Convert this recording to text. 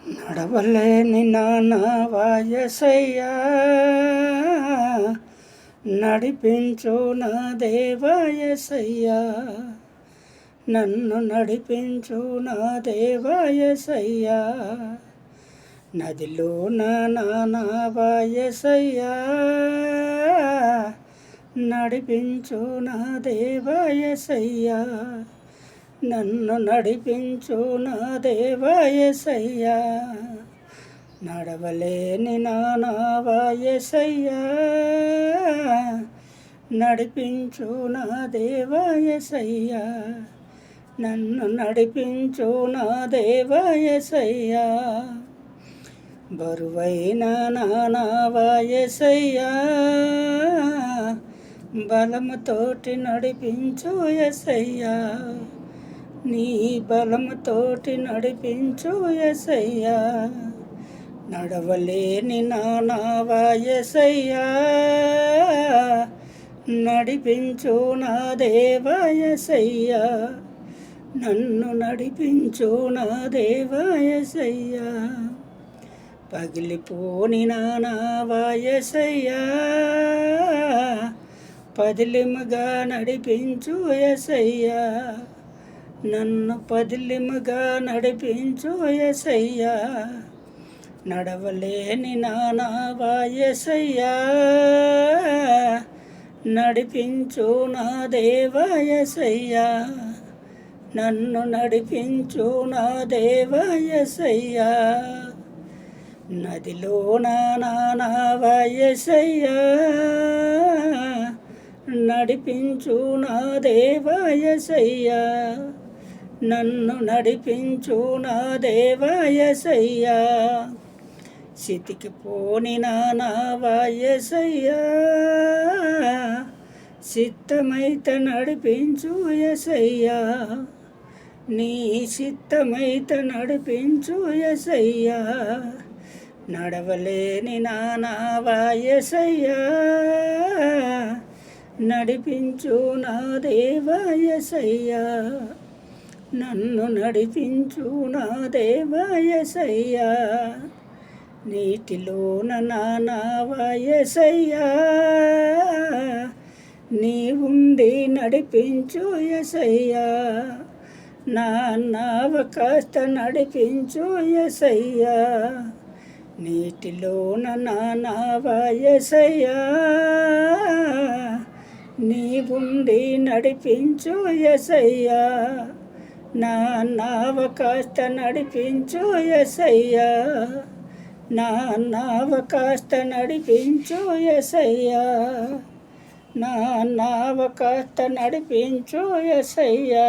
నడవలేని నానా వాయసయ్యా, నడిపించు నా దేవాయసయ్యా, నన్ను నడిపించు నా దేవాయసయ్యా. నదిలో నానా వాయసయ్యా, నడిపించు నా దేవాయసయ్యా, నన్ను నడిపించు నా దేవాయసయ్యా. నడవలేని నానా వాయసయ్యా, నడిపించు నా దేవాయసయ్యా, నన్ను నడిపించు నా దేవాయసయ్యా. బరువైన నానా వాయసయ్యా, బలముతోటి నడిపించు యేసయ్యా, నీ బలముతోటి నడిపించు యేసయ్యా. నడవలేని నానా వాయసయ్యా, నడిపించు నా దేవాయసయ్యా, నన్ను నడిపించు నా దేవాయసయ్యా. పగిలిపోని నానా వాయసయ్యా, పదిలిముగా నడిపించు యేసయ్యా, నన్ను పదిలిముగా నడిపించు యేసయ్యా. నడవలేని నానా వాయసయ్యా, నడిపించు నా దేవాయసయ్యా, నన్ను నడిపించు నా దేవాయసయ్యా. నదిలో నానా వాయసయ్యా, నడిపించు నా దేవాయసయ్యా, నన్ను నడిపించు నా దేవాయసయ్యా. సితికిపోని నానా వాయసయ్యా, చిత్తమైతే నడిపించు యేసయ్యా, నీ చిత్తమైతే నడిపించు యేసయ్యా. నడవలేని నానా వాయసయ్యా, నడిపించు నా దేవాయసయ్యా, నన్ను నడిపించు నా దేవాయసయ్యా. నీటిలోన నానా వాయసయ్యా, నీ ఉండి నడిపించు యేసయ్యా, నా నావ కాస్త నడిపించు యేసయ్యా. నీటిలోన నానా వాయసయ్యా, నీ ఉండి నడిపించు యేసయ్యా, నా నావ కాస్త నడిపించు యేసయ్యా, నా నావ కాస్త నడిపించు యేసయ్యా, నా నావ కాస్త నడిపించు యేసయ్యా.